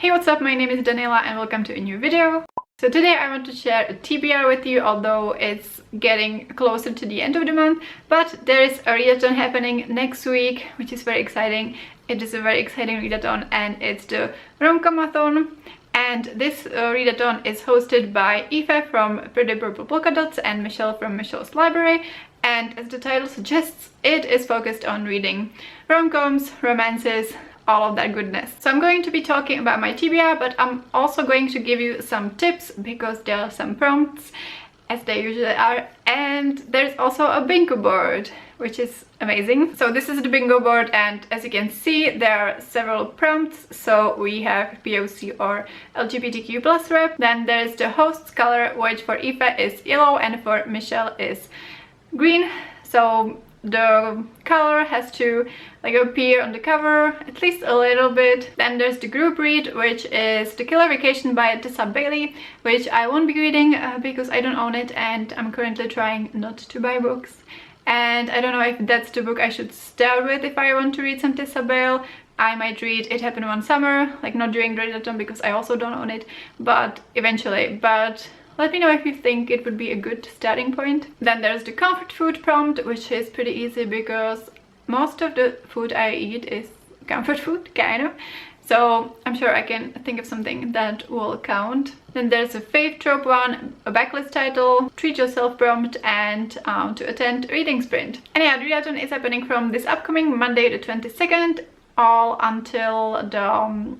Hey, what's up? My name is Daniela and welcome to a new video. So today I want to share a TBR with you, although it's getting closer to the end of the month. But there is a readathon happening next week, which is very exciting. It is a very exciting readathon and it's the Romcomathon. And this readathon is hosted by Aoife from Pretty Purple Polka Dots and Michelle from Michelle's Library. And as the title suggests, it is focused on reading rom-coms, romances, all of that goodness. So I'm going to be talking about my TBR, but I'm also going to give you some tips because there are some prompts, as they usually are, and there's also a bingo board, which is amazing. So this is the bingo board, and as you can see, there are several prompts. So we have POC or LGBTQ+ rep, then there's the host's color, which for Aoife is yellow and for Michelle is green. So the color has to appear on the cover at least a little bit. Then there's the group read, which is The Killer Vacation by Tessa Bailey, which I won't be reading because I don't own it and I'm currently trying not to buy books. And I don't know if that's the book I should start with if I want to read some Tessa Bailey. I might read It Happened One Summer, not during the readathon because I also don't own it, but eventually. But let me know if you think it would be a good starting point. Then there's the comfort food prompt, which is pretty easy because most of the food I eat is comfort food, kind of. So I'm sure I can think of something that will count. Then there's a fave trope one, a backlist title, treat yourself prompt, and to attend reading sprint. And yeah, the readathon is happening from this upcoming Monday the 22nd all until the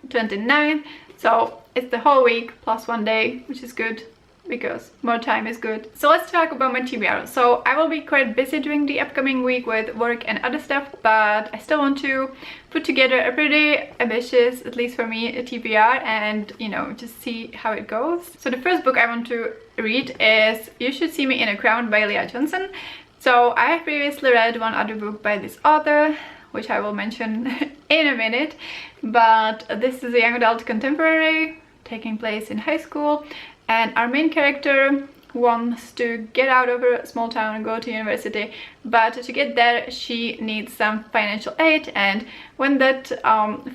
29th. So it's the whole week plus one day, which is good because more time is good. So let's talk about my TBR. So I will be quite busy during the upcoming week with work and other stuff, but I still want to put together a pretty ambitious, at least for me, a TBR and, just see how it goes. So the first book I want to read is You Should See Me in a Crown by Lia Johnson. So I have previously read one other book by this author, which I will mention in a minute, but this is a young adult contemporary taking place in high school, and our main character wants to get out of her small town and go to university, but to get there she needs some financial aid, and when that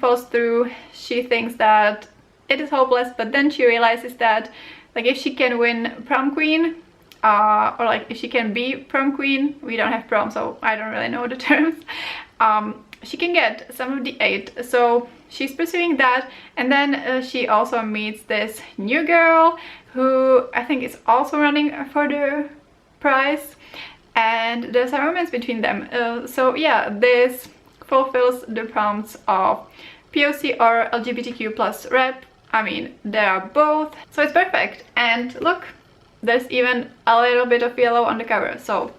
falls through, she thinks that it is hopeless, but then she realizes that if she can win prom queen, or if she can be prom queen, we don't have prom, so I don't really know the terms, she can get some of the aid. So she's pursuing that, and then she also meets this new girl who I think is also running for the prize, and there's a romance between them. So yeah, this fulfills the prompts of POC or LGBTQ+ rep. I mean, they are both, so it's perfect. And look, there's even a little bit of yellow on the cover, so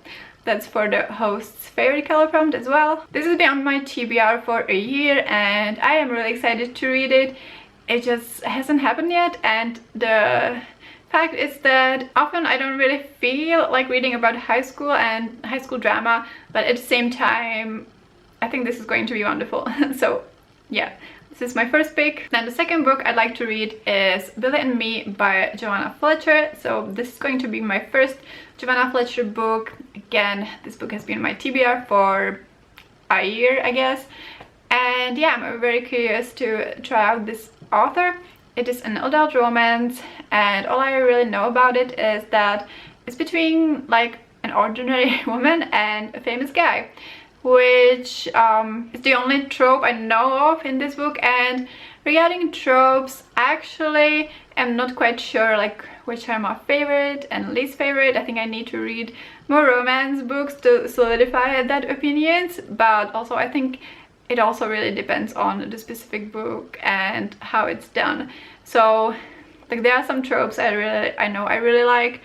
that's for the host's favorite color prompt as well. This has been on my TBR for a year and I am really excited to read it. It just hasn't happened yet, and the fact is that often I don't really feel like reading about high school and high school drama, but at the same time I think this is going to be wonderful. So yeah, this is my first pick. Then the second book I'd like to read is Billy and Me by Joanna Fletcher. So this is going to be my first Joanna Fletcher book. Again, this book has been my TBR for a year, I guess. And yeah, I'm very curious to try out this author. It is an adult romance, and all I really know about it is that it's between an ordinary woman and a famous guy, which is the only trope I know of in this book. And regarding tropes, actually I'm not quite sure which are my favorite and least favorite. I think I need to read more romance books to solidify that opinions, but also I think it also really depends on the specific book and how it's done. So there are some tropes I know I really like,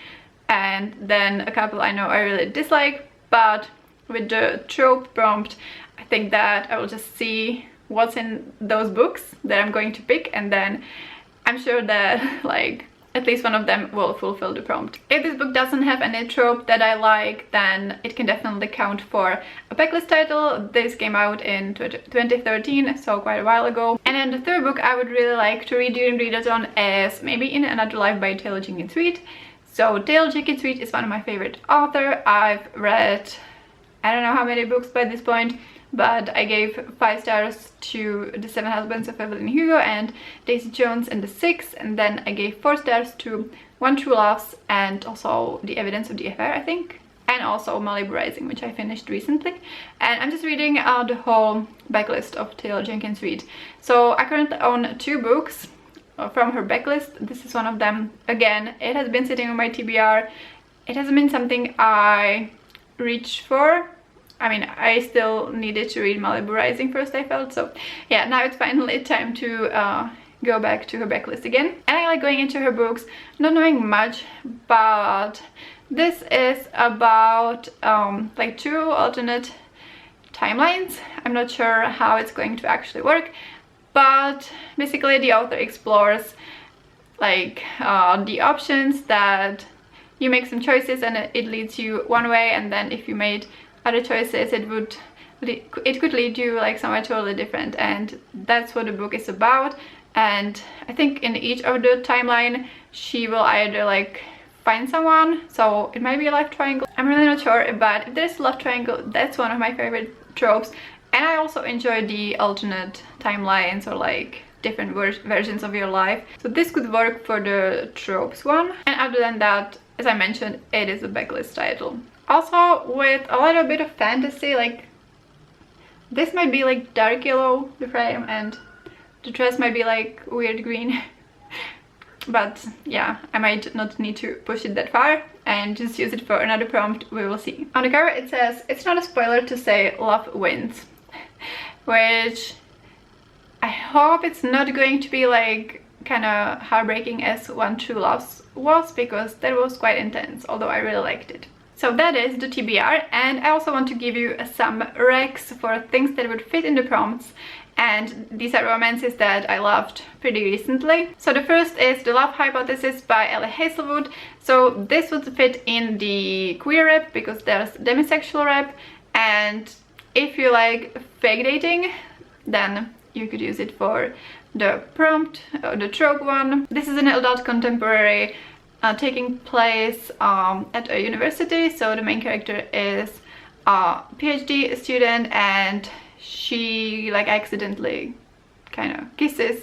and then a couple I know I really dislike, but with the trope prompt I think that I will just see what's in those books that I'm going to pick, and then I'm sure that at least one of them will fulfill the prompt. If this book doesn't have any trope that I like, then it can definitely count for a backlist title. This came out in 2013, so quite a while ago. And then the third book I would really like to read during readathon is Maybe in Another Life by Taylor Jenkins Reid. So Taylor Jenkins Reid is one of my favorite authors. I've read I don't know how many books by this point, but I gave 5 stars to The Seven Husbands of Evelyn Hugo and Daisy Jones and the Six, and then I gave 4 stars to One True Loves and also The Evidence of the Affair, I think, and also Malibu Rising, which I finished recently. And I'm just reading the whole backlist of Taylor Jenkins Reid. So I currently own 2 books from her backlist. This is one of them. Again, it has been sitting on my TBR. It hasn't been something I reached for. I mean, I still needed to read Malibu Rising first, I felt. So yeah, now it's finally time to go back to her backlist again. And I like going into her books, not knowing much, but this is about like 2 alternate timelines. I'm not sure how it's going to actually work, but basically the author explores like the options that you make some choices and it leads you one way, and then if you made other choices it could lead you like somewhere totally different, and that's what the book is about. And I think in each of the timeline she will either like find someone, so it might be a love triangle, I'm really not sure, but if there's a love triangle, that's one of my favorite tropes. And I also enjoy the alternate timelines or like different versions of your life, so this could work for the tropes one. And other than that, as I mentioned, it is a backlist title. Also with a little bit of fantasy, like this might be like dark yellow, the frame, and the dress might be like weird green. But yeah, I might not need to push it that far and just use it for another prompt, we will see. On the cover it says, "It's not a spoiler to say love wins," which I hope it's not going to be like kind of heartbreaking as One True Loves was, because that was quite intense, although I really liked it. So that is the TBR, and I also want to give you some recs for things that would fit in the prompts, and these are romances that I loved pretty recently. So the first is The Love Hypothesis by Ellie Hazelwood. So this would fit in the queer rep because there's demisexual rep, and if you like fake dating, then you could use it for the prompt, the trope one. This is an adult contemporary taking place at a university. So the main character is a PhD student, and she like accidentally kind of kisses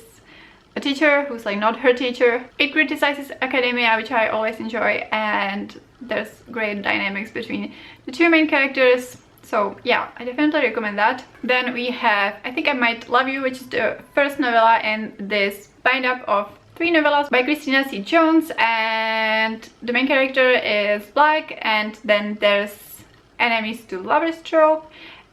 a teacher who's like not her teacher. It criticizes academia, which I always enjoy, and there's great dynamics between the 2 main characters. So yeah, I definitely recommend that. Then we have I Think I Might Love You, which is the first novella in this bind up of 3 novellas by Christina C. Jones, and the main character is black, and then there's enemies to lovers trope.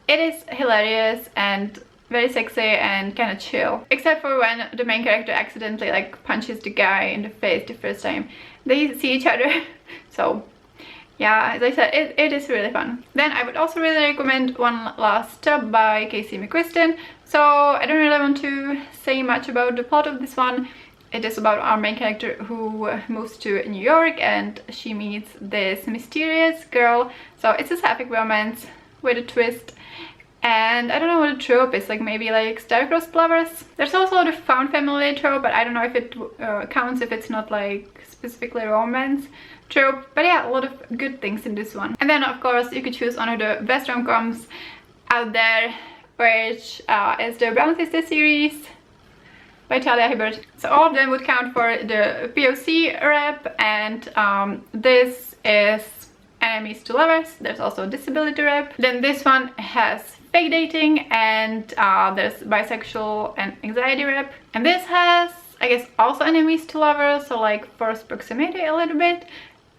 It is hilarious and very sexy and kind of chill, except for when the main character accidentally like punches the guy in the face the first time they see each other. So yeah, as I said, it is really fun. Then I would also really recommend One Last Stop by Casey McQuiston. So I don't really want to say much about the plot of this one. It is about our main character who moves to New York and she meets this mysterious girl. So it's a sapphic romance with a twist. And I don't know what the trope is, like maybe like star-crossed lovers. There's also the found family trope, but I don't know if it counts if it's not like specifically romance trope. But yeah, a lot of good things in this one. And then of course you could choose one of the best rom-coms out there, which is the Brown Sister series by Talia Hibbert. So all of them would count for the POC rep, and this is enemies to lovers. There's also disability rep. Then this one has fake dating, and there's bisexual and anxiety rep. And this has, I guess, also enemies to lovers, so like forced proximity a little bit.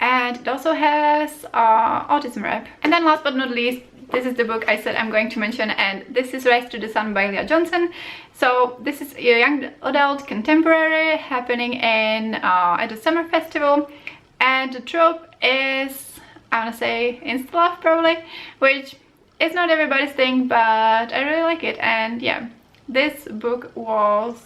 And it also has autism rep. And then last but not least, this is the book I said I'm going to mention, and this is Rise to the Sun by Lia Johnson. So this is a young adult contemporary happening in at a summer festival, and the trope is, I want to say, insta love probably, which is not everybody's thing, but I really like it. And yeah, this book was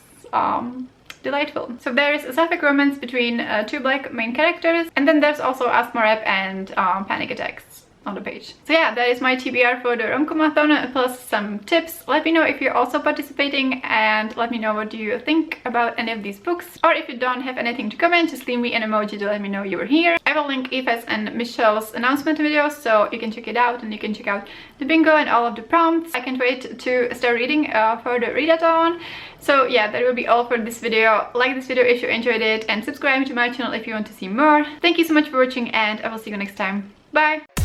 delightful. So there is a sapphic romance between 2 black main characters, and then there's also asthma rep and panic attacks. on the page. So yeah, that is my TBR for the Romcomathon plus some tips. Let me know if you're also participating and let me know what do you think about any of these books. Or if you don't have anything to comment, just leave me an emoji to let me know you were here. I will link Eva's and Michelle's announcement videos so you can check it out and you can check out the bingo and all of the prompts. I can't wait to start reading for the readathon. So yeah, that will be all for this video. Like this video if you enjoyed it and subscribe to my channel if you want to see more. Thank you so much for watching and I will see you next time. Bye!